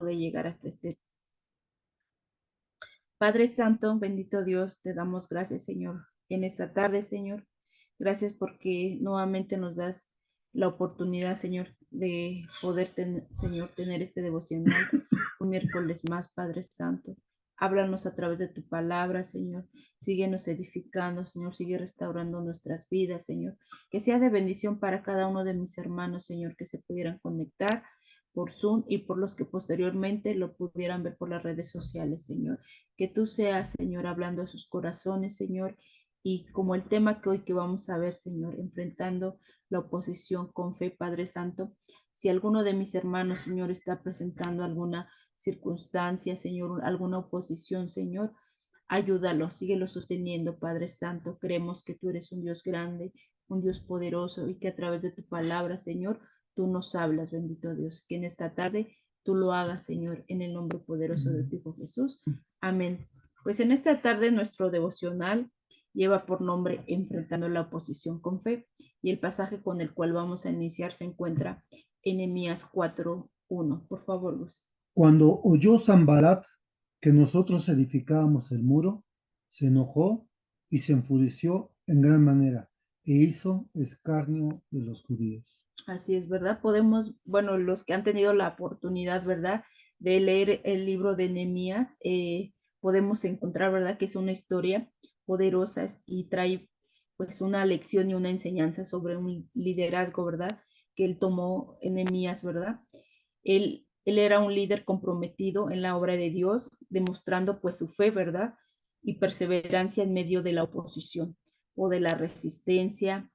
de llegar hasta este. Padre Santo, bendito Dios, te damos gracias, Señor, en esta tarde, Señor. Gracias porque nuevamente nos das la oportunidad, Señor, de poder, Señor, tener este devocional un miércoles más, Padre Santo. Háblanos a través de tu palabra, Señor. Síguenos edificando, Señor. Sigue restaurando nuestras vidas, Señor. Que sea de bendición para cada uno de mis hermanos, Señor, que se pudieran conectar por Zoom y por los que posteriormente lo pudieran ver por las redes sociales, Señor. Que tú seas, Señor, hablando a sus corazones, Señor, y como el tema que hoy que vamos a ver, Señor, enfrentando la oposición con fe, Padre Santo, si alguno de mis hermanos, Señor, está presentando alguna circunstancia, Señor, alguna oposición, Señor, ayúdalo, síguelo sosteniendo, Padre Santo. Creemos que tú eres un Dios grande, un Dios poderoso y que a través de tu palabra, Señor, tú nos hablas, bendito Dios. Que en esta tarde tú lo hagas, Señor, en el nombre poderoso de tu Hijo Jesús. Amén. Pues en esta tarde nuestro devocional lleva por nombre Enfrentando la oposición con fe y el pasaje con el cual vamos a iniciar se encuentra en Nehemías 4:1. Por favor, Luz. Cuando oyó Sanbalat que nosotros edificábamos el muro, se enojó y se enfureció en gran manera e hizo escarnio de los judíos. Así es, ¿verdad? Podemos, bueno, los que han tenido la oportunidad, ¿verdad?, de leer el libro de Nehemías, podemos encontrar, ¿verdad?, que es una historia poderosa y trae pues una lección y una enseñanza sobre un liderazgo, ¿verdad?, que él tomó en Nehemías, ¿verdad? Él era un líder comprometido en la obra de Dios, demostrando pues su fe, ¿verdad?, y perseverancia en medio de la oposición o de la resistencia.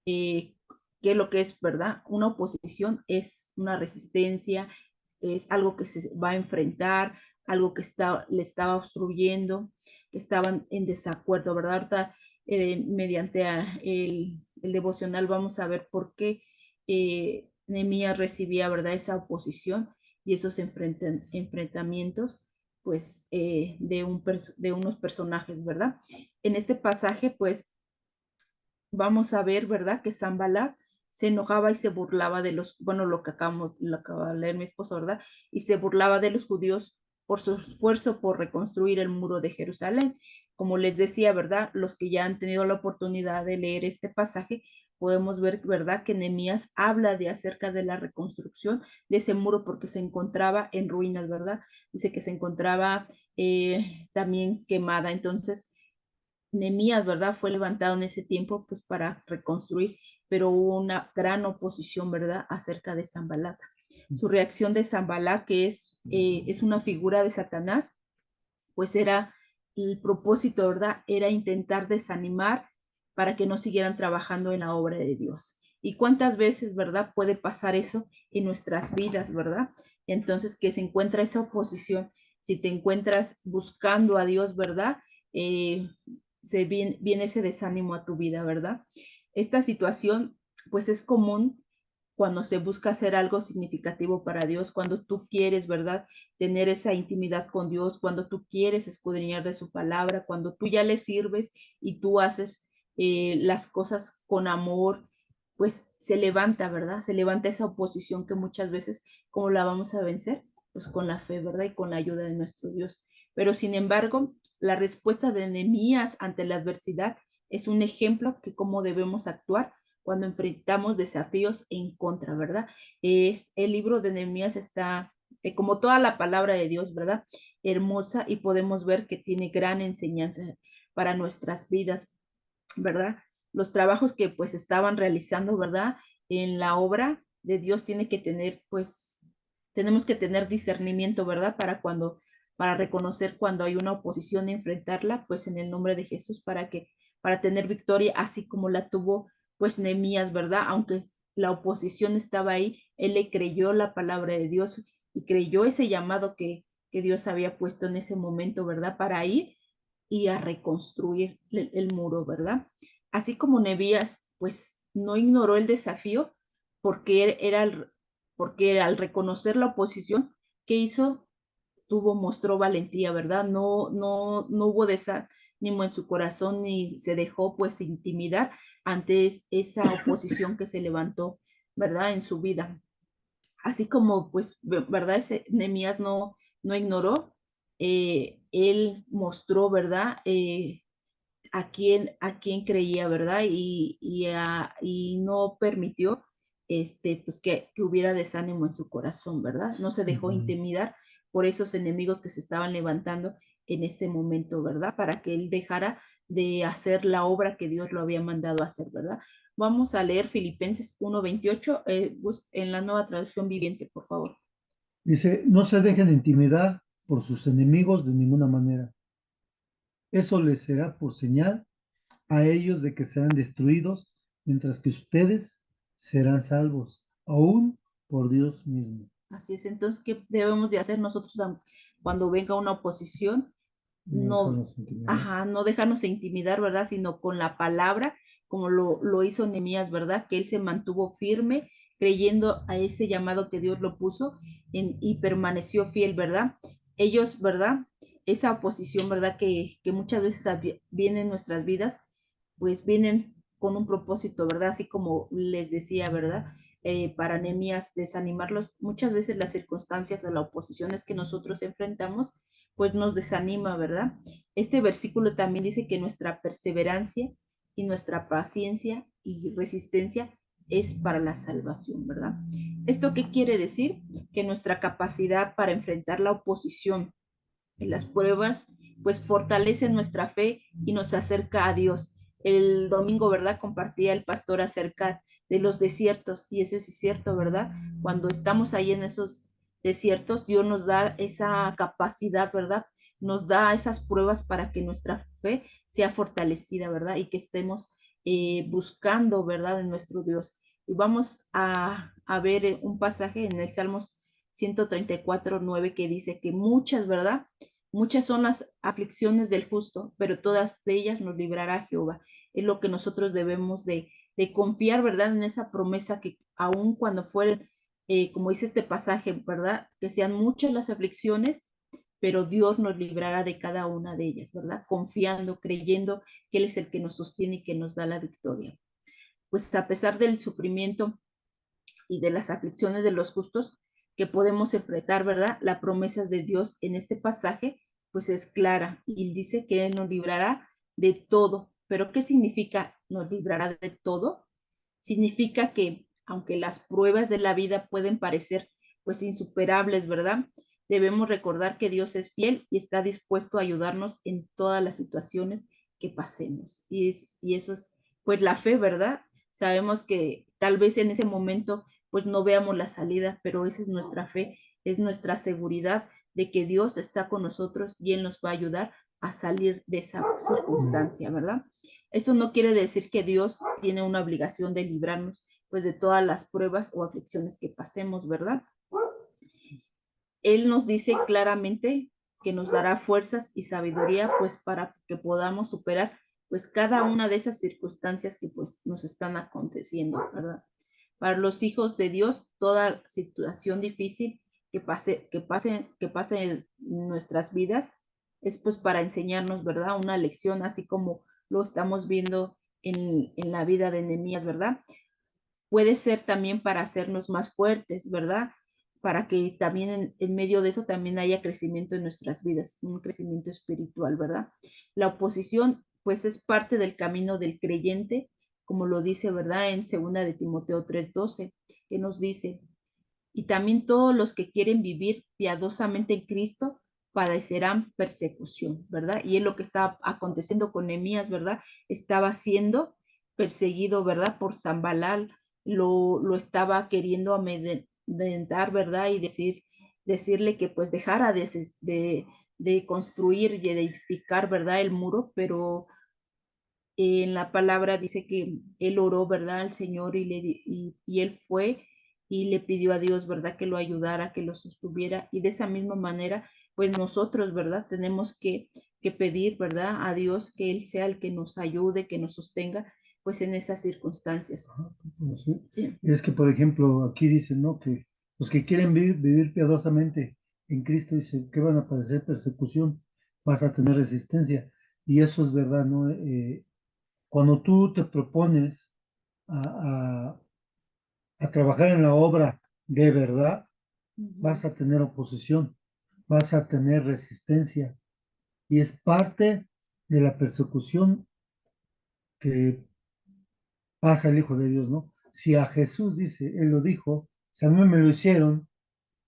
¿Qué es lo que es, verdad? Una oposición es una resistencia, es algo que se va a enfrentar, algo que le estaba obstruyendo, que estaban en desacuerdo, ¿verdad? Ahorita, mediante el devocional vamos a ver por qué Nehemías recibía, ¿verdad?, esa oposición y esos enfrentamientos, pues, de unos personajes, ¿verdad? En este pasaje, pues, vamos a ver, ¿verdad?, que Sanballat se enojaba y se burlaba de los, bueno, lo acaba de leer mi esposo, ¿verdad? Y se burlaba de los judíos por su esfuerzo por reconstruir el muro de Jerusalén. Como les decía, ¿verdad? Los que ya han tenido la oportunidad de leer este pasaje, podemos ver, ¿verdad?, que Nehemías habla de acerca de la reconstrucción de ese muro porque se encontraba en ruinas, ¿verdad? Dice que se encontraba también quemada. Entonces, Nehemías, ¿verdad?, fue levantado en ese tiempo pues para reconstruir, pero hubo una gran oposición, ¿verdad?, acerca de Sanballat. Su reacción de Sanballat, que es una figura de Satanás, pues era el propósito, ¿verdad?, era intentar desanimar para que no siguieran trabajando en la obra de Dios. ¿Y cuántas veces, verdad, puede pasar eso en nuestras vidas, verdad? Entonces, que se encuentra esa oposición. Si te encuentras buscando a Dios, ¿verdad?, eh, viene ese desánimo a tu vida, ¿verdad? Esta situación, pues es común cuando se busca hacer algo significativo para Dios, cuando tú quieres, ¿verdad?, tener esa intimidad con Dios, cuando tú quieres escudriñar de su palabra, cuando tú ya le sirves y tú haces las cosas con amor, pues se levanta, ¿verdad? Se levanta esa oposición que muchas veces, ¿cómo la vamos a vencer? Pues con la fe, ¿verdad? Y con la ayuda de nuestro Dios. Pero sin embargo, la respuesta de Nehemías ante la adversidad es un ejemplo de cómo debemos actuar cuando enfrentamos desafíos en contra, ¿verdad? El libro de Nehemías está, como toda la palabra de Dios, ¿verdad?, hermosa, y podemos ver que tiene gran enseñanza para nuestras vidas, ¿verdad? Los trabajos que pues estaban realizando, ¿verdad?, en la obra de Dios tiene que tener, pues, tenemos que tener discernimiento, ¿verdad?, para reconocer cuando hay una oposición y enfrentarla, pues en el nombre de Jesús, para tener victoria, así como la tuvo, pues, Nehemías, ¿verdad? Aunque la oposición estaba ahí, él le creyó la palabra de Dios y creyó ese llamado que Dios había puesto en ese momento, ¿verdad?, para ir y a reconstruir el muro, ¿verdad? Así como Nehemías, pues no ignoró el desafío porque porque al reconocer la oposición, ¿qué hizo? Mostró valentía, ¿verdad? No hubo desánimo en su corazón ni se dejó pues intimidar ante esa oposición que se levantó, ¿verdad?, en su vida. así como, pues, ¿verdad? Ese Nehemías no ignoró, él mostró, ¿verdad? A quién creía, ¿verdad? Y no permitió, pues, que hubiera desánimo en su corazón, ¿verdad? No se dejó Ujú. intimidar por esos enemigos que se estaban levantando en ese momento, ¿verdad? Para que él dejara de hacer la obra que Dios lo había mandado a hacer, ¿verdad? Vamos a leer Filipenses 1:28 en la nueva traducción viviente, por favor. Dice, no se dejen intimidar por sus enemigos de ninguna manera. Eso les será por señal a ellos de que serán destruidos, mientras que ustedes serán salvos, aún por Dios mismo. Así es, entonces, ¿qué debemos de hacer nosotros cuando venga una oposición? No No, dejarnos intimidar. ajá, no dejarnos intimidar, ¿verdad? Sino con la palabra, como lo hizo Nehemías, ¿verdad? Que él se mantuvo firme, creyendo a ese llamado que Dios lo puso y permaneció fiel, ¿verdad? Ellos, ¿verdad? Esa oposición, ¿verdad? Que muchas veces viene en nuestras vidas, pues vienen con un propósito, ¿verdad? Así como les decía, ¿verdad? Para Nehemías, desanimarlos. Muchas veces las circunstancias o las oposiciones que nosotros enfrentamos, pues nos desanima, ¿verdad? Este versículo también dice que nuestra perseverancia y nuestra paciencia y resistencia es para la salvación, ¿verdad? ¿Esto qué quiere decir? Que nuestra capacidad para enfrentar la oposición en las pruebas, pues fortalece nuestra fe y nos acerca a Dios. El domingo, ¿verdad? Compartía el pastor acerca de los desiertos y eso sí es cierto, ¿verdad? Cuando estamos ahí en esos desiertos, Dios nos da esa capacidad, ¿verdad? Nos da esas pruebas para que nuestra fe sea fortalecida, ¿verdad? Y que estemos buscando, ¿verdad? En nuestro Dios. Y vamos a ver un pasaje en el Salmos 134:9 que dice que muchas, ¿verdad? Muchas son las aflicciones del justo, pero todas de ellas nos librará Jehová. Es lo que nosotros debemos de confiar, ¿verdad? En esa promesa que aun cuando fueren, como dice este pasaje, ¿verdad? Que sean muchas las aflicciones, pero Dios nos librará de cada una de ellas, ¿verdad? Confiando, creyendo que Él es el que nos sostiene y que nos da la victoria. Pues a pesar del sufrimiento y de las aflicciones de los justos que podemos enfrentar, ¿verdad? La promesa de Dios en este pasaje, pues es clara y dice que Él nos librará de todo. ¿Pero qué significa nos librará de todo? Significa que aunque las pruebas de la vida pueden parecer pues insuperables, ¿verdad? Debemos recordar que Dios es fiel y está dispuesto a ayudarnos en todas las situaciones que pasemos. Y eso es pues la fe, ¿verdad? Sabemos que tal vez en ese momento pues no veamos la salida, pero esa es nuestra fe, es nuestra seguridad de que Dios está con nosotros y Él nos va a ayudar a salir de esa Mm. circunstancia, ¿verdad? Esto no quiere decir que Dios tiene una obligación de librarnos pues de todas las pruebas o aflicciones que pasemos, ¿verdad? Él nos dice claramente que nos dará fuerzas y sabiduría pues para que podamos superar pues cada una de esas circunstancias que pues nos están aconteciendo, ¿verdad? Para los hijos de Dios, toda situación difícil que pase en nuestras vidas es pues para enseñarnos, ¿verdad? Una lección, así como lo estamos viendo en la vida de Nehemías, ¿verdad? Puede ser también para hacernos más fuertes, ¿verdad? Para que también en medio de eso también haya crecimiento en nuestras vidas, un crecimiento espiritual, ¿verdad? La oposición, pues es parte del camino del creyente, como lo dice, ¿verdad? En segunda de Timoteo 3:12, que nos dice, y también todos los que quieren vivir piadosamente en Cristo padecerán persecución, ¿verdad? Y es lo que estaba aconteciendo con Nehemías, ¿verdad? Estaba siendo perseguido, ¿verdad? Por Zambalal, lo estaba queriendo amedrentar, ¿verdad? Y decirle que pues dejara de construir y de edificar, ¿verdad? El muro, pero en la palabra dice que él oró, ¿verdad? Al Señor y él fue y le pidió a Dios, ¿verdad? Que lo ayudara, que lo sostuviera. Y de esa misma manera, pues nosotros, ¿verdad? Tenemos que pedir, ¿verdad? A Dios que Él sea el que nos ayude, que nos sostenga, pues en esas circunstancias. Ajá, pues sí. Sí, Es que, por ejemplo, aquí dicen, ¿no? Que los que quieren vivir piadosamente en Cristo, dice que van a padecer persecución, vas a tener resistencia. Y eso es verdad, ¿no? Cuando tú te propones a, a trabajar en la obra de verdad, Ujú. vas a tener oposición, vas a tener resistencia y es parte de la persecución que pasa el Hijo de Dios, ¿no? Si a Jesús dice, Él lo dijo, si a mí me lo hicieron,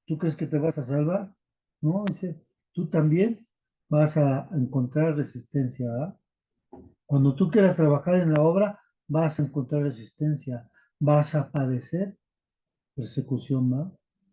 ¿tú crees que te vas a salvar? No, dice, tú también vas a encontrar resistencia, ¿ah? Cuando tú quieras trabajar en la obra, vas a encontrar resistencia, vas a padecer persecución, ¿va?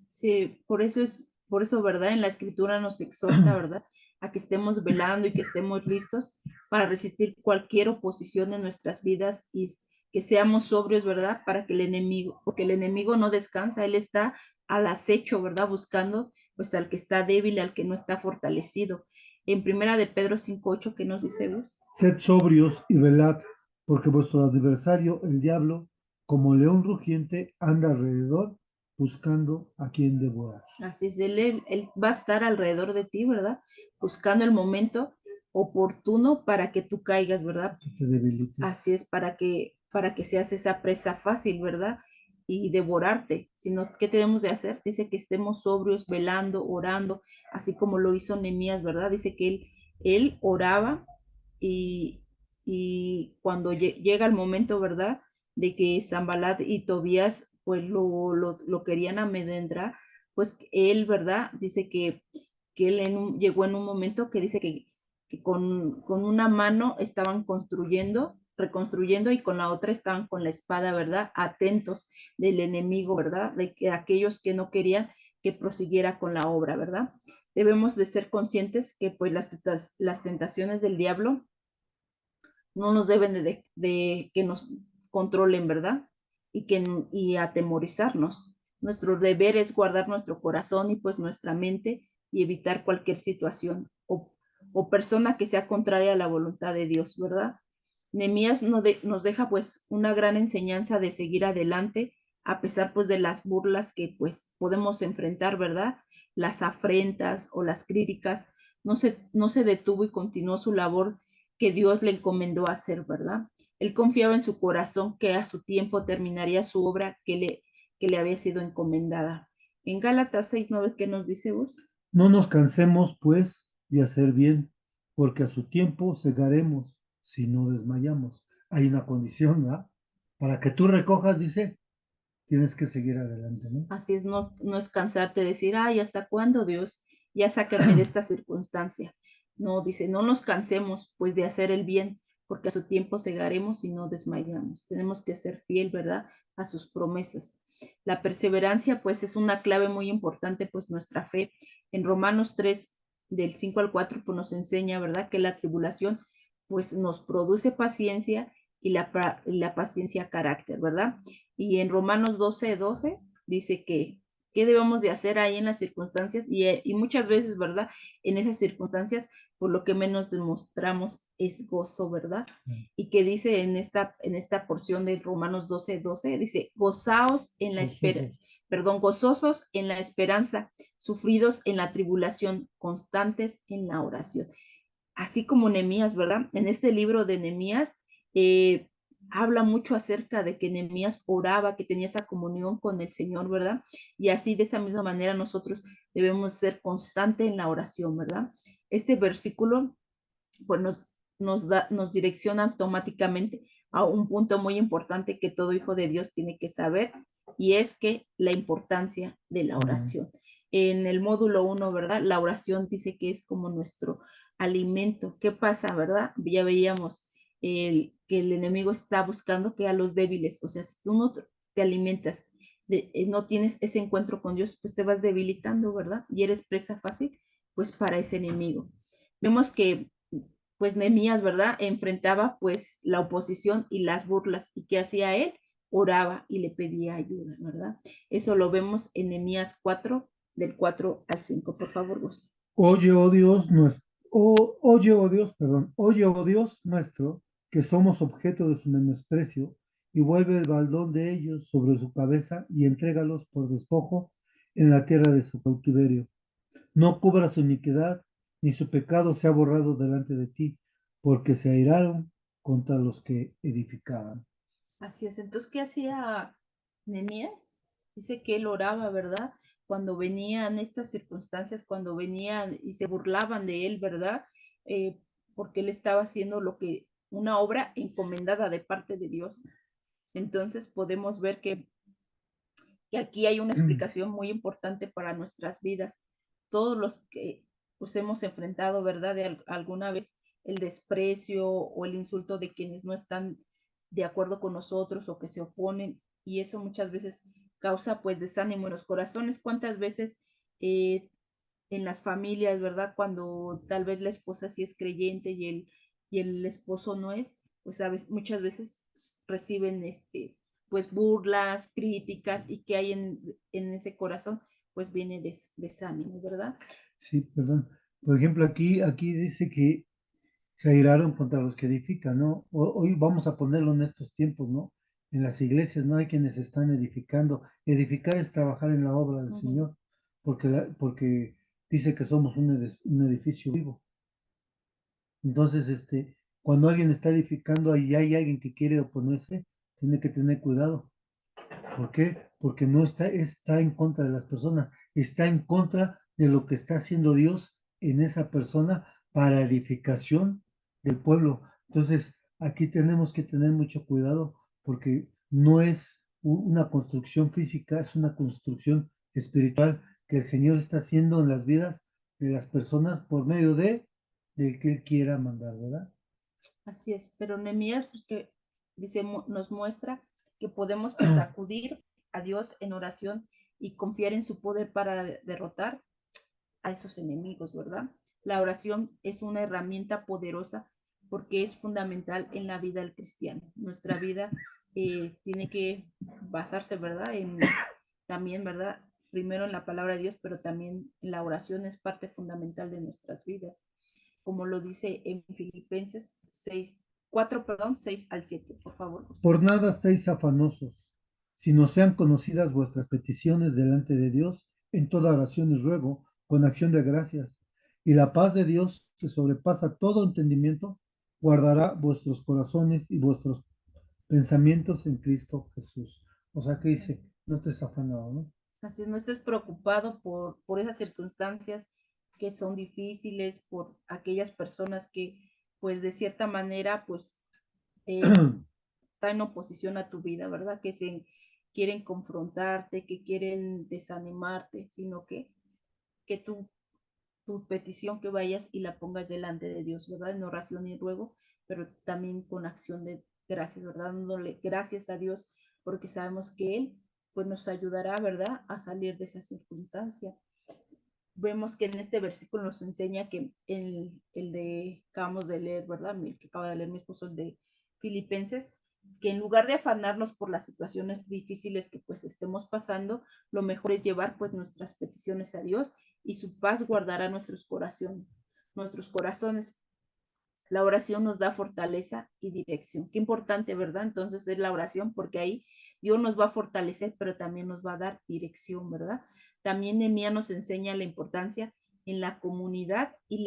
Sí, por eso, ¿verdad? En la escritura nos exhorta, ¿verdad? A que estemos velando y que estemos listos para resistir cualquier oposición en nuestras vidas y que seamos sobrios, ¿verdad? Para que el enemigo, porque el enemigo no descansa, él está al acecho, ¿verdad? Buscando pues al que está débil, al que no está fortalecido. En primera de Pedro 5:8, ¿qué nos dice Gus? Sed sobrios y velad, porque vuestro adversario, el diablo, como león rugiente, anda alrededor buscando a quien devorar. Así es, él va a estar alrededor de ti, ¿verdad? Buscando el momento oportuno para que tú caigas, ¿verdad? Que te debilites. Así es, para que seas esa presa fácil, ¿verdad? Y devorarte. Sino, ¿qué tenemos de hacer? Dice que estemos sobrios, velando, orando, así como lo hizo Nehemías, ¿verdad? Dice que él oraba y, y cuando llega el momento, ¿verdad? De que Zambalat y Tobías pues lo querían amedrentar, pues él, ¿verdad? Dice que él llegó en un momento que dice que con una mano estaban construyendo, reconstruyendo y con la otra estaban con la espada, ¿verdad? Atentos del enemigo, ¿verdad? De que aquellos que no querían que prosiguiera con la obra, ¿verdad? Debemos de ser conscientes que pues las tentaciones del diablo no nos deben de que nos controlen, ¿verdad? Y atemorizarnos. Nuestro deber es guardar nuestro corazón y pues nuestra mente y evitar cualquier situación o persona que sea contraria a la voluntad de Dios, ¿verdad? Nehemías nos deja pues una gran enseñanza de seguir adelante a pesar pues de las burlas que pues podemos enfrentar, ¿verdad? Las afrentas o las críticas. No se detuvo y continuó su labor que Dios le encomendó hacer, ¿verdad? Él confiaba en su corazón que a su tiempo terminaría su obra que le había sido encomendada. En Gálatas 6:9, ¿qué nos dice vos? No nos cansemos, pues, de hacer bien, porque a su tiempo segaremos si no desmayamos. Hay una condición, ¿verdad? Para que tú recojas, dice, tienes que seguir adelante, ¿no? Así es, no es cansarte de decir, ay, ¿hasta cuándo, Dios? Ya sácame de esta circunstancia. No, dice, no nos cansemos pues de hacer el bien, porque a su tiempo segaremos y no desmayamos. Tenemos que ser fiel, ¿verdad? A sus promesas. La perseverancia pues es una clave muy importante, pues nuestra fe. En Romanos 3, del 5 al 4, pues nos enseña, ¿verdad? Que la tribulación pues nos produce paciencia y la paciencia carácter, ¿verdad? Y en Romanos 12:12 dice que qué debemos de hacer ahí en las circunstancias y muchas veces, ¿verdad? En esas circunstancias, por lo que menos demostramos es gozo, ¿verdad? Y que dice en esta porción de Romanos 12:12, dice, gozaos en la espera, Gozosos. perdón, gozosos en la esperanza, sufridos en la tribulación, constantes en la oración. Así como Nehemías, ¿verdad? En este libro de Nehemías eh, habla mucho acerca de que Nehemías oraba, que tenía esa comunión con el Señor, ¿verdad? Y así de esa misma manera nosotros debemos ser constantes en la oración, ¿verdad? Este versículo pues nos direcciona automáticamente a un punto muy importante que todo hijo de Dios tiene que saber y es que la importancia de la Amén. oración. En el módulo 1, ¿verdad? La oración dice que es como nuestro alimento. ¿Qué pasa, verdad? Ya veíamos que el enemigo está buscando que a los débiles, o sea, si tú no te alimentas, no tienes ese encuentro con Dios, pues te vas debilitando, ¿verdad? Y eres presa fácil, pues para ese enemigo. Vemos que pues Nehemías, ¿verdad? Enfrentaba pues la oposición y las burlas. ¿Y qué hacía él? Oraba y le pedía ayuda, ¿verdad? Eso lo vemos en Nehemías 4, del 4 al 5. Por favor, vos. Oye, oh Dios, nuestro, oye, oh Dios, perdón, oye, oh Dios nuestro, que somos objeto de su menosprecio, y vuelve el baldón de ellos sobre su cabeza y entrégalos por despojo en la tierra de su cautiverio. No cubra su iniquidad, ni su pecado se ha borrado delante de ti, porque se airaron contra los que edificaban. Así es. Entonces, ¿qué hacía Nehemías? Dice que él oraba, ¿verdad? Cuando venían estas circunstancias, cuando venían y se burlaban de él, ¿verdad? Eh, porque él estaba haciendo una obra encomendada de parte de Dios. Entonces podemos ver que aquí hay una explicación muy importante para nuestras vidas. Todos los que pues hemos enfrentado, ¿verdad? Alguna vez el desprecio o el insulto de quienes no están de acuerdo con nosotros o que se oponen, y eso muchas veces causa pues desánimo en los corazones. ¿Cuántas veces en las familias, ¿verdad? Cuando tal vez la esposa sí es creyente y el esposo no es, pues muchas veces reciben pues burlas, críticas, y que hay en ese corazón, pues viene desánimo, ¿verdad? Sí, perdón. Por ejemplo, aquí dice que se airaron contra los que edifican, ¿no? Hoy vamos a ponerlo en estos tiempos, ¿no? En las iglesias no hay quienes están edificando. Edificar es trabajar en la obra del Ujú. Señor, porque dice que somos un edificio vivo. Entonces, cuando alguien está edificando y hay alguien que quiere oponerse, tiene que tener cuidado. ¿Por qué? Porque no está en contra de las personas, está en contra de lo que está haciendo Dios en esa persona para edificación del pueblo. Entonces, aquí tenemos que tener mucho cuidado porque no es una construcción física, es una construcción espiritual que el Señor está haciendo en las vidas de las personas por medio del que Él quiera mandar, ¿verdad? Así es, pero Nehemías, pues que dice, nos muestra que podemos pues acudir a Dios en oración y confiar en su poder para derrotar a esos enemigos, ¿verdad? La oración es una herramienta poderosa porque es fundamental en la vida del cristiano. Nuestra vida tiene que basarse, ¿verdad? También, ¿verdad? Primero en la palabra de Dios, pero también en la oración es parte fundamental de nuestras vidas, como lo dice en Filipenses 6, 4, perdón, 6 al 7, por favor. Por nada estéis afanosos, sino sean conocidas vuestras peticiones delante de Dios en toda oración y ruego, con acción de gracias. Y la paz de Dios, que sobrepasa todo entendimiento, guardará vuestros corazones y vuestros pensamientos en Cristo Jesús. O sea que dice, no te afanado, ¿no? Así es, no estés preocupado por esas circunstancias que son difíciles, por aquellas personas que, pues, de cierta manera, pues, eh, están en oposición a tu vida, ¿verdad? Que se quieren confrontarte, que quieren desanimarte, sino que tu petición que vayas y la pongas delante de Dios, ¿verdad? En oración y ruego, pero también con acción de gracias, ¿verdad? Dándole gracias a Dios porque sabemos que Él pues nos ayudará, ¿verdad? A salir de esa circunstancia. Vemos que en este versículo nos enseña que el de acabamos de leer, ¿verdad? El que acaba de leer mi esposo, el de Filipenses, que en lugar de afanarnos por las situaciones difíciles que pues estemos pasando, lo mejor es llevar pues nuestras peticiones a Dios y su paz guardará nuestros corazones. La oración nos da fortaleza y dirección. Qué importante, ¿verdad? Entonces es la oración porque ahí Dios nos va a fortalecer, pero también nos va a dar dirección, ¿verdad? También Nehemías nos enseña la importancia en la comunidad y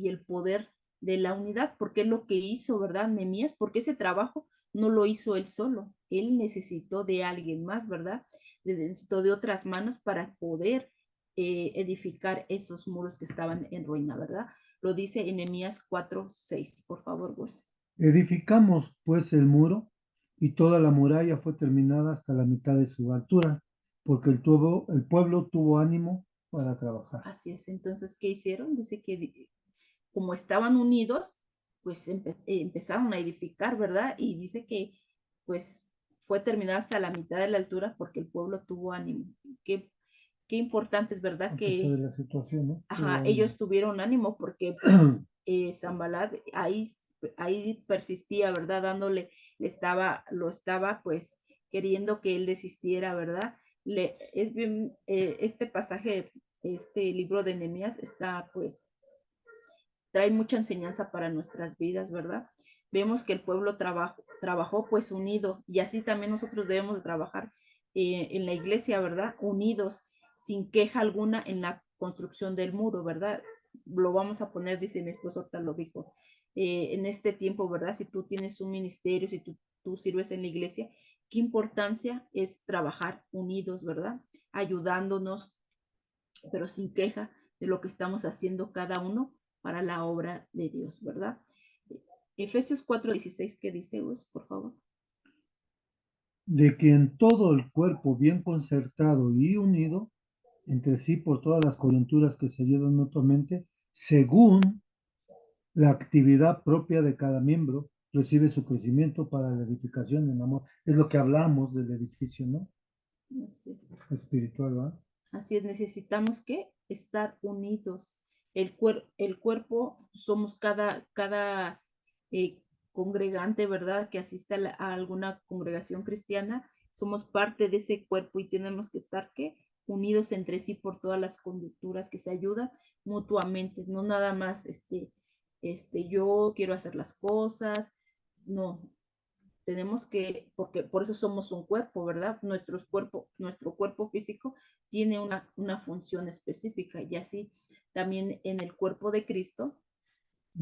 el poder de la unidad, porque es lo que hizo, ¿verdad? Nehemías, porque ese trabajo no lo hizo él solo, él necesitó de alguien más, ¿verdad? Necesitó de otras manos para poder edificar esos muros que estaban en ruina, ¿verdad? Lo dice en Nehemías 4:6. Por favor, Gus. Edificamos pues el muro y toda la muralla fue terminada hasta la mitad de su altura, porque el pueblo tuvo ánimo para trabajar. Así es. Entonces, ¿qué hicieron? Dice que como estaban unidos, pues empezaron a edificar, ¿verdad? Y dice que pues fue terminada hasta la mitad de la altura porque el pueblo tuvo ánimo. Qué, qué importante es, ¿verdad? A pesar de la situación, ¿no? Ajá, Tuvo ánimo. ellos tuvieron ánimo porque pues Zambalat ahí persistía, ¿verdad? Lo estaba pues queriendo que él desistiera, ¿verdad? Es bien, este pasaje, este libro de Nehemías está pues, trae mucha enseñanza para nuestras vidas, ¿verdad? Vemos que el pueblo trabajó pues unido, y así también nosotros debemos de trabajar en la iglesia, ¿verdad? Unidos, sin queja alguna en la construcción del muro, ¿verdad? Lo vamos a poner, dice mi esposo, ahorita lo dijo, en este tiempo, ¿verdad? Si tú tienes un ministerio, si tú sirves en la iglesia, qué importancia es trabajar unidos, ¿verdad? Ayudándonos, pero sin queja de lo que estamos haciendo cada uno para la obra de Dios, ¿verdad? Efesios 4:16, ¿qué dice vos, por favor? De que en todo el cuerpo bien concertado y unido entre sí por todas las coyunturas que se ayudan mutuamente, según la actividad propia de cada miembro, recibe su crecimiento para la edificación en amor. Es lo que hablamos del edificio, ¿no? Así, Espiritual, ¿verdad? así es, necesitamos que estar unidos. El cuerpo somos cada eh, congregante, ¿verdad? Que asiste a alguna congregación cristiana, somos parte de ese cuerpo y tenemos que estar, ¿qué? Unidos entre sí por todas las conducturas que se ayudan mutuamente, no nada más, yo quiero hacer las cosas, no, tenemos que, porque por eso somos un cuerpo, ¿verdad? Nuestro cuerpo físico tiene una función específica y así también en el cuerpo de Cristo,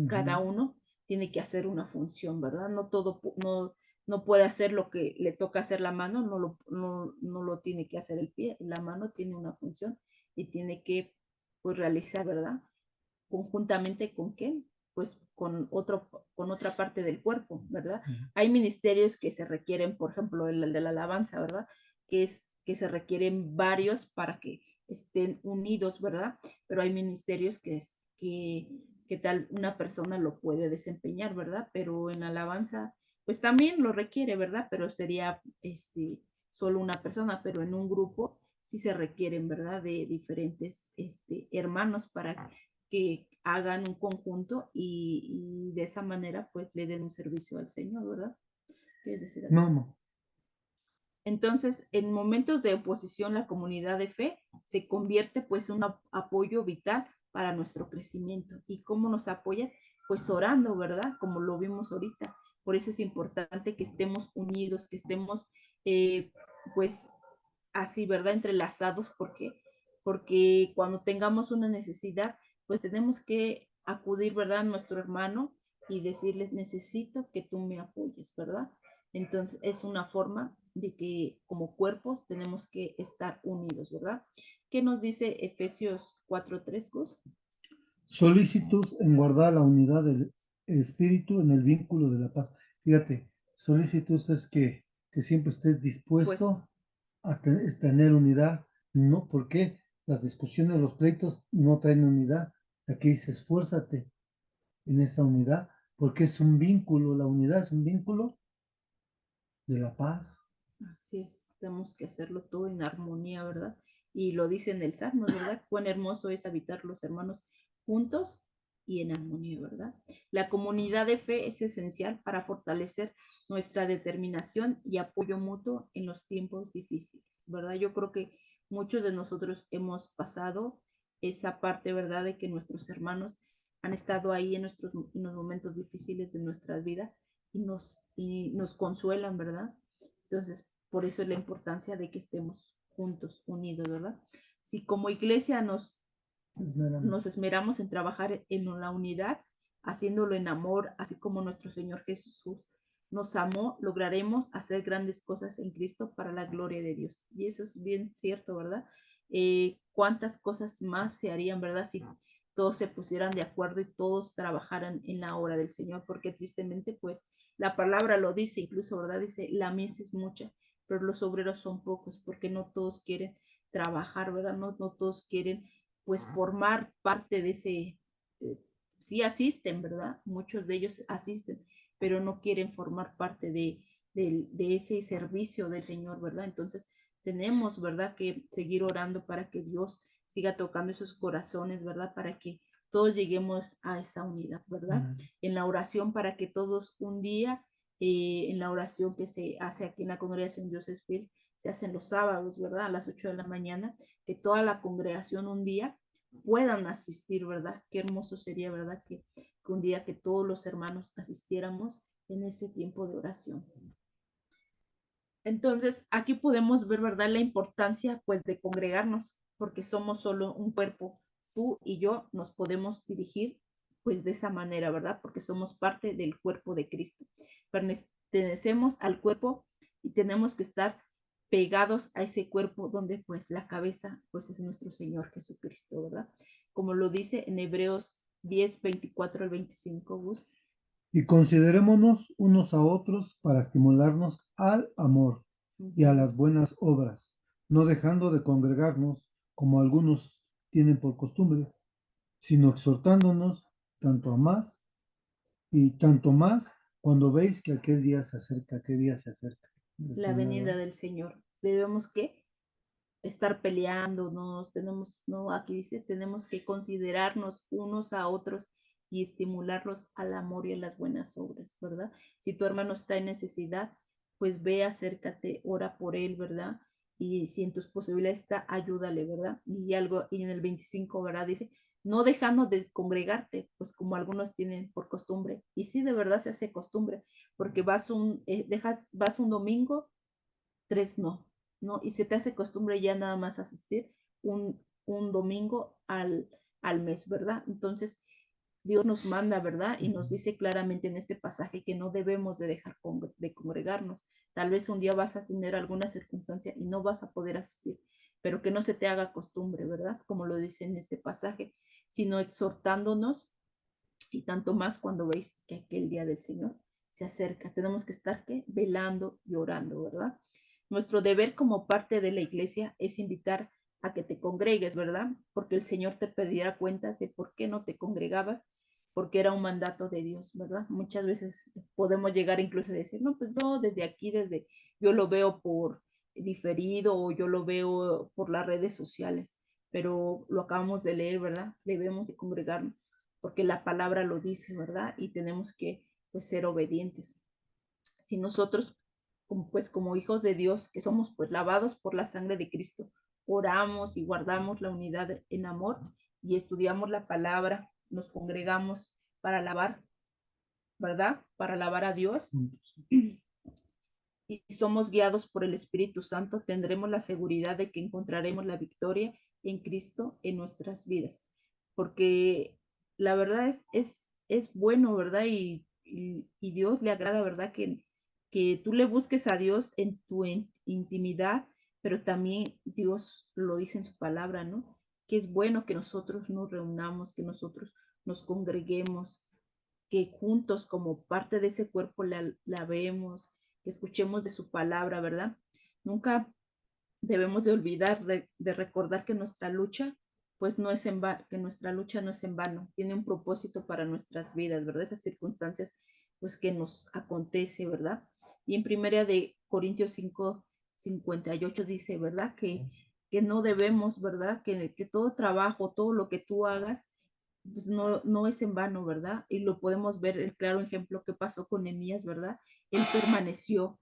cada Ujú. uno tiene que hacer una función, ¿verdad? No puede hacer lo que le toca hacer la mano, no lo tiene que hacer el pie, la mano tiene una función y tiene que pues realizar, ¿verdad? Conjuntamente con qué, pues con otra parte del cuerpo, ¿verdad? Hay ministerios que se requieren, por ejemplo, el de la alabanza, ¿verdad? Que se requieren varios para que estén unidos, ¿verdad? Pero hay ministerios que tal una persona lo puede desempeñar, ¿verdad? Pero en alabanza, pues también lo requiere, ¿verdad? Pero sería solo una persona, pero en un grupo sí se requieren, ¿verdad? De diferentes hermanos para que hagan un conjunto y de esa manera pues le den un servicio al Señor, ¿verdad? ¿Quieres decir algo? No, no. Entonces, en momentos de oposición, la comunidad de fe se convierte pues en un apoyo vital para nuestro crecimiento. ¿Y cómo nos apoya? Pues orando, ¿verdad? Como lo vimos ahorita. Por eso es importante que estemos unidos, que estemos eh, pues así, ¿verdad? Entrelazados, porque cuando tengamos una necesidad, pues tenemos que acudir, ¿verdad? A nuestro hermano y decirles, necesito que tú me apoyes, ¿verdad? Entonces es una forma de que como cuerpos tenemos que estar unidos, ¿verdad? ¿Qué nos dice Efesios 4:3, Gus? Solícitos en guardar la unidad del espíritu en el vínculo de la paz. Fíjate, solícitos es que siempre estés Pues dispuesto a tener unidad. No, porque las discusiones, los pleitos no traen unidad. Aquí dice, esfuérzate en esa unidad, porque es un vínculo, la unidad es un vínculo de la paz. así es, tenemos que hacerlo todo en armonía, ¿verdad? Y lo dice en el Salmo, ¿verdad? Cuán hermoso es habitar los hermanos juntos y en armonía, ¿verdad? La comunidad de fe es esencial para fortalecer nuestra determinación y apoyo mutuo en los tiempos difíciles, ¿verdad? Yo creo que muchos de nosotros hemos pasado esa parte, ¿verdad? De que nuestros hermanos han estado ahí en los momentos difíciles de nuestra vida y nos consuelan, ¿verdad? Entonces, por eso es la importancia de que estemos juntos, unidos, ¿verdad? Si como iglesia nos Esmeramos. esmeramos en trabajar en la unidad, haciéndolo en amor, así como nuestro Señor Jesús nos amó, lograremos hacer grandes cosas en Cristo para la gloria de Dios. Y eso es bien cierto, ¿verdad? ¿Cuántas cosas más se harían, ¿verdad? Si todos se pusieran de acuerdo y todos trabajaran en la obra del Señor, porque tristemente, pues, la palabra lo dice, incluso, ¿verdad? Dice, la mies es mucha, pero los obreros son pocos, porque no todos quieren trabajar, ¿verdad? No todos quieren pues formar parte de ese, sí asisten, ¿verdad? Muchos de ellos asisten, pero no quieren formar parte de ese servicio del Señor, ¿verdad? Entonces tenemos, ¿verdad? Que seguir orando para que Dios siga tocando esos corazones, ¿verdad? Para que todos lleguemos a esa unidad, ¿verdad? En la oración para que todos un día, en la oración que se hace aquí en la congregación Joseph Field, se hacen los sábados, ¿verdad? A las 8 de la mañana, que toda la congregación un día puedan asistir, ¿verdad? Qué hermoso sería, ¿verdad? Que un día que todos los hermanos asistiéramos en ese tiempo de oración. Entonces, aquí podemos ver, ¿verdad? La importancia, pues, de congregarnos, porque somos solo un cuerpo. Tú y yo nos podemos dirigir, pues, de esa manera, ¿verdad? Porque somos parte del cuerpo de Cristo. Pertenecemos al cuerpo y tenemos que estar pegados a ese cuerpo donde pues la cabeza pues es nuestro Señor Jesucristo, ¿verdad? Como lo dice en Hebreos 10, 24 al 25, Gus. Y considerémonos unos a otros para estimularnos al amor y a Ujú. las buenas obras, no dejando de congregarnos como algunos tienen por costumbre, sino exhortándonos tanto a más y tanto más cuando veis que aquel día se acerca, aquel día se acerca del La Señor, venida ¿verdad? del Señor. Debemos que estar peleándonos, tenemos, no, aquí dice, tenemos que considerarnos unos a otros y estimularlos al amor y a las buenas obras, ¿verdad? Si tu hermano está en necesidad, pues ve, acércate, ora por él, ¿verdad? Y si en tus posibilidades está, ayúdale, ¿verdad? Y algo, y en el 25, ¿verdad? Dice, no dejando de congregarte, pues como algunos tienen por costumbre. Y sí, de verdad se hace costumbre, porque vas un domingo, tres no, ¿no? Y se te hace costumbre ya nada más asistir un domingo al mes, ¿verdad? Entonces, Dios nos manda, ¿verdad? Y nos dice claramente en este pasaje que no debemos de dejar de congregarnos. Tal vez un día vas a tener alguna circunstancia y no vas a poder asistir, pero que no se te haga costumbre, ¿verdad? Como lo dice en este pasaje, sino exhortándonos y tanto más cuando veis que aquel día del Señor se acerca. Tenemos que estar ¿qué? Velando y orando, ¿verdad? Nuestro deber como parte de la iglesia es invitar a que te congregues, ¿verdad? Porque el Señor te pedirá cuentas de por qué no te congregabas, porque era un mandato de Dios, ¿verdad? Muchas veces podemos llegar incluso a decir, no, pues no, desde aquí, desde yo lo veo por diferido o yo lo veo por las redes sociales, pero lo acabamos de leer, ¿verdad? Debemos de congregarnos porque la palabra lo dice, ¿verdad? Y tenemos que pues ser obedientes. Si nosotros, pues como hijos de Dios, que somos pues lavados por la sangre de Cristo, oramos y guardamos la unidad en amor y estudiamos la palabra, nos congregamos para alabar, ¿verdad? Para alabar a Dios y somos guiados por el Espíritu Santo, tendremos la seguridad de que encontraremos la victoria en Cristo en nuestras vidas. Porque la verdad es bueno, ¿verdad? Y Dios le agrada, ¿verdad? Que tú le busques a Dios en tu intimidad, pero también Dios lo dice en su palabra, ¿no? Que es bueno que nosotros nos reunamos, que nosotros nos congreguemos, que juntos como parte de ese cuerpo la vemos, que escuchemos de su palabra, ¿verdad? Nunca debemos de olvidar de recordar que nuestra lucha pues no es que nuestra lucha no es en vano, tiene un propósito para nuestras vidas, ¿verdad? Esas circunstancias pues que nos acontece, ¿verdad? Y en primera de Corintios 5, 58 dice, ¿verdad? Que no debemos, ¿verdad? Que todo trabajo, todo lo que tú hagas, pues no es en vano, ¿verdad? Y lo podemos ver, el claro ejemplo que pasó con Nehemías, ¿verdad? Él permaneció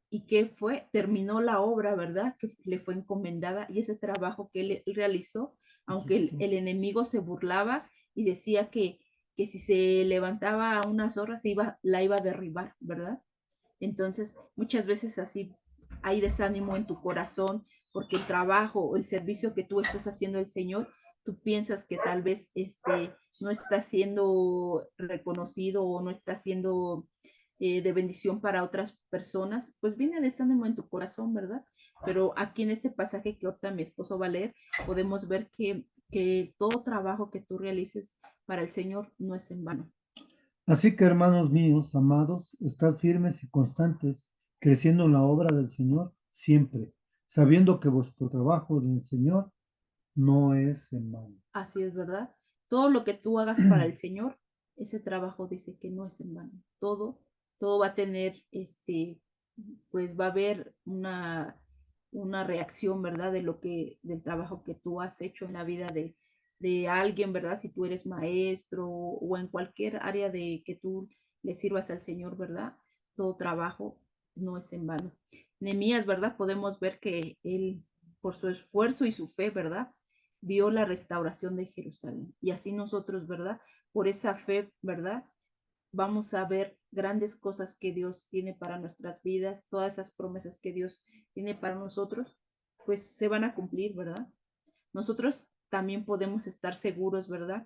y que fue, terminó la obra, ¿verdad? Que le fue encomendada y ese trabajo que él realizó, aunque el enemigo se burlaba y decía que si se levantaba a unas horas la iba a derribar, ¿verdad? Entonces, muchas veces así hay desánimo en tu corazón porque el trabajo o el servicio que tú estás haciendo al Señor, tú piensas que tal vez no está siendo reconocido o no está siendo de bendición para otras personas, pues viene desánimo en tu corazón, ¿verdad? Pero aquí en este pasaje que ahorita mi esposo va a leer, podemos ver que todo trabajo que tú realices para el Señor no es en vano. Así que, hermanos míos, amados, estad firmes y constantes, creciendo en la obra del Señor siempre, sabiendo que vuestro trabajo en el Señor no es en vano. Así es, ¿verdad? Todo lo que tú hagas para el Señor, ese trabajo dice que no es en vano. Todo va a tener, pues va a haber una reacción, ¿verdad? Del trabajo que tú has hecho en la vida de alguien, ¿verdad? Si tú eres maestro o en cualquier área de que tú le sirvas al Señor, ¿verdad? Todo trabajo no es en vano. Nehemías, ¿verdad? Podemos ver que él, por su esfuerzo y su fe, ¿verdad? Vio la restauración de Jerusalén. Y así nosotros, ¿verdad? Por esa fe, ¿verdad? Vamos a ver grandes cosas que Dios tiene para nuestras vidas, todas esas promesas que Dios tiene para nosotros, pues se van a cumplir, ¿verdad? Nosotros también podemos estar seguros, ¿verdad?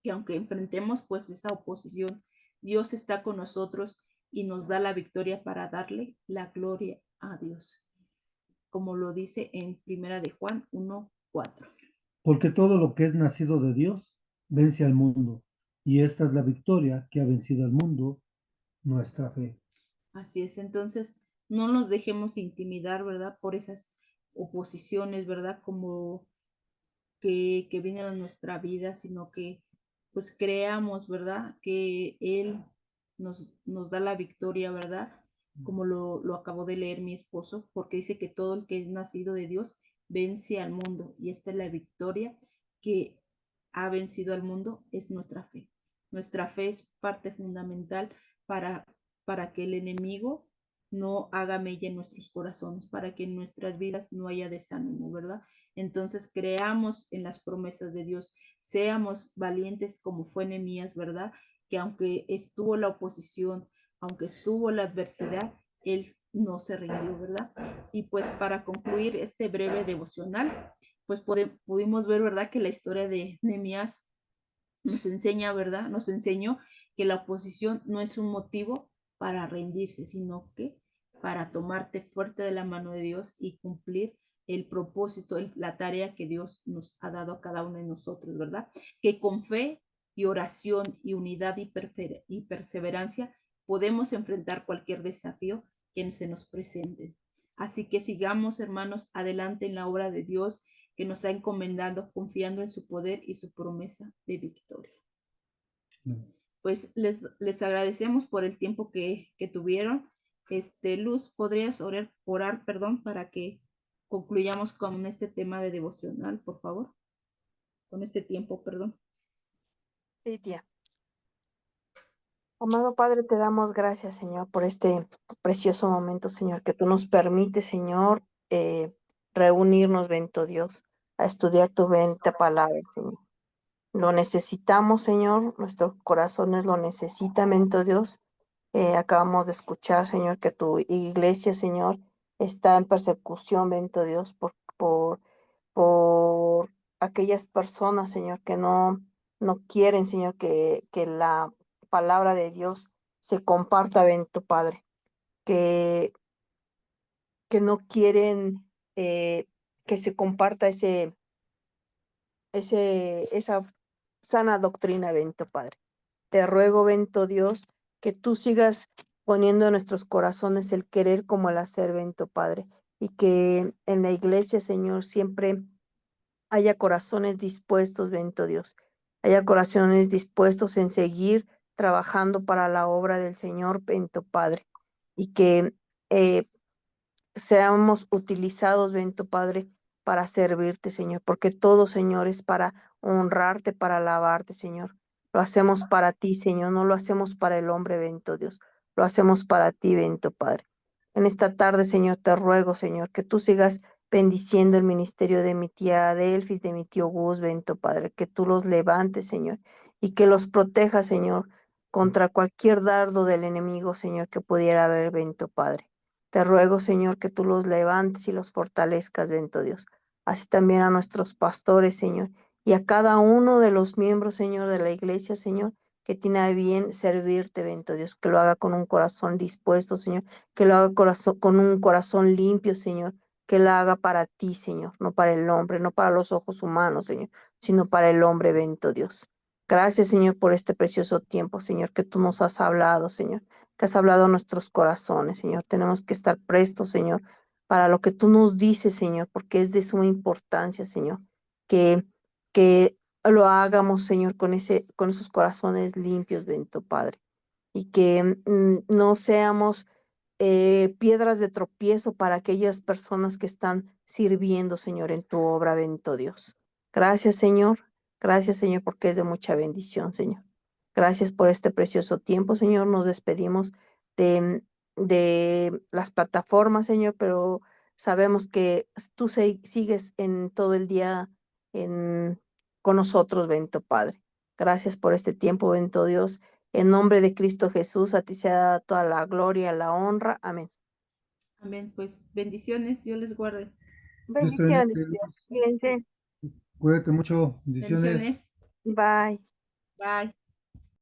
Que aunque enfrentemos pues esa oposición, Dios está con nosotros y nos da la victoria para darle la gloria a Dios, como lo dice en Primera de Juan 1:4. Porque todo lo que es nacido de Dios vence al mundo, y esta es la victoria que ha vencido al mundo, nuestra fe. Así es, entonces no nos dejemos intimidar, ¿verdad? Por esas oposiciones, ¿verdad? Como que vienen a nuestra vida, sino que pues creamos, ¿verdad? Que Él nos da la victoria, ¿verdad? Como lo acabó de leer mi esposo, porque dice que todo el que es nacido de Dios vence al mundo, y esta es la victoria que ha vencido al mundo, es nuestra fe. Nuestra fe es parte fundamental para, para que el enemigo no haga mella en nuestros corazones, para que en nuestras vidas no haya desánimo, ¿verdad? Entonces creamos en las promesas de Dios, seamos valientes como fue Nehemías, ¿verdad? Que aunque estuvo la oposición, aunque estuvo la adversidad, él no se rindió, ¿verdad? Y pues para concluir este breve devocional, pues pudimos ver, ¿verdad? Que la historia de Nehemías nos enseña, ¿verdad? Nos enseñó que la oposición no es un motivo para rendirse, sino que para tomarte fuerte de la mano de Dios y cumplir el propósito, la tarea que Dios nos ha dado a cada uno de nosotros, ¿verdad? Que con fe y oración y unidad y perseverancia podemos enfrentar cualquier desafío que se nos presente. Así que sigamos, hermanos, adelante en la obra de Dios que nos ha encomendado, confiando en su poder y su promesa de victoria. Pues les agradecemos por el tiempo que tuvieron. Luz, ¿podrías orar, perdón, para que concluyamos con este tema de devocional, por favor? Con este tiempo, perdón. Sí, tía. Amado Padre, te damos gracias, Señor, por este precioso momento, Señor, que tú nos permites, Señor, reunirnos, bendito Dios, a estudiar tu bendita palabra, Señor. Lo necesitamos, Señor, nuestros corazones lo necesitan, bendito Dios. Acabamos de escuchar, Señor, que tu iglesia, Señor, está en persecución, bendito Dios, por aquellas personas, Señor, que no quieren, Señor, que la palabra de Dios se comparta, bendito Padre, que, que no quieren que se comparta esa sana doctrina, bendito Padre. Te ruego, bendito Dios, que tú sigas poniendo en nuestros corazones el querer como el hacer, bendito Padre, y que en la iglesia, Señor, siempre haya corazones dispuestos, bendito Dios, haya corazones dispuestos en seguir trabajando para la obra del Señor, bendito Padre, y que eh, seamos utilizados, bendito Padre, para servirte, Señor, porque todo, Señor, es para honrarte, para alabarte, Señor. Lo hacemos para ti, Señor, no lo hacemos para el hombre, bendito Dios, lo hacemos para ti, bendito Padre. En esta tarde, Señor, te ruego, Señor, que tú sigas bendiciendo el ministerio de mi tía Delfis, de mi tío Gus, bendito Padre, que tú los levantes, Señor, y que los protejas, Señor, contra cualquier dardo del enemigo, Señor, que pudiera haber, bendito Padre. Te ruego, Señor, que tú los levantes y los fortalezcas, bendito Dios. Así también a nuestros pastores, Señor, y a cada uno de los miembros, Señor, de la iglesia, Señor, que tiene a bien servirte, bendito Dios, que lo haga con un corazón dispuesto, Señor, que lo haga con un corazón limpio, Señor, que lo haga para ti, Señor, no para el hombre, no para los ojos humanos, Señor, sino para el hombre, bendito Dios. Gracias, Señor, por este precioso tiempo, Señor, que tú nos has hablado, Señor, que has hablado a nuestros corazones, Señor. Tenemos que estar prestos, Señor, para lo que tú nos dices, Señor, porque es de suma importancia, Señor, que, que lo hagamos, Señor, con esos corazones limpios, bendito Padre, y que no seamos piedras de tropiezo para aquellas personas que están sirviendo, Señor, en tu obra, bendito Dios. Gracias, Señor. Gracias, Señor, porque es de mucha bendición, Señor. Gracias por este precioso tiempo, Señor. Nos despedimos de las plataformas, Señor, pero sabemos que tú sigues en todo el día con nosotros, bendito Padre. Gracias por este tiempo, bendito Dios. En nombre de Cristo Jesús, a ti sea dada toda la gloria, la honra. Amén. Amén. Pues bendiciones, Dios les guarde. Dios te bendice, Bendiciones. Luz. Cuídense. Cuídate mucho. Bendiciones. Bendiciones. Bye. Bye.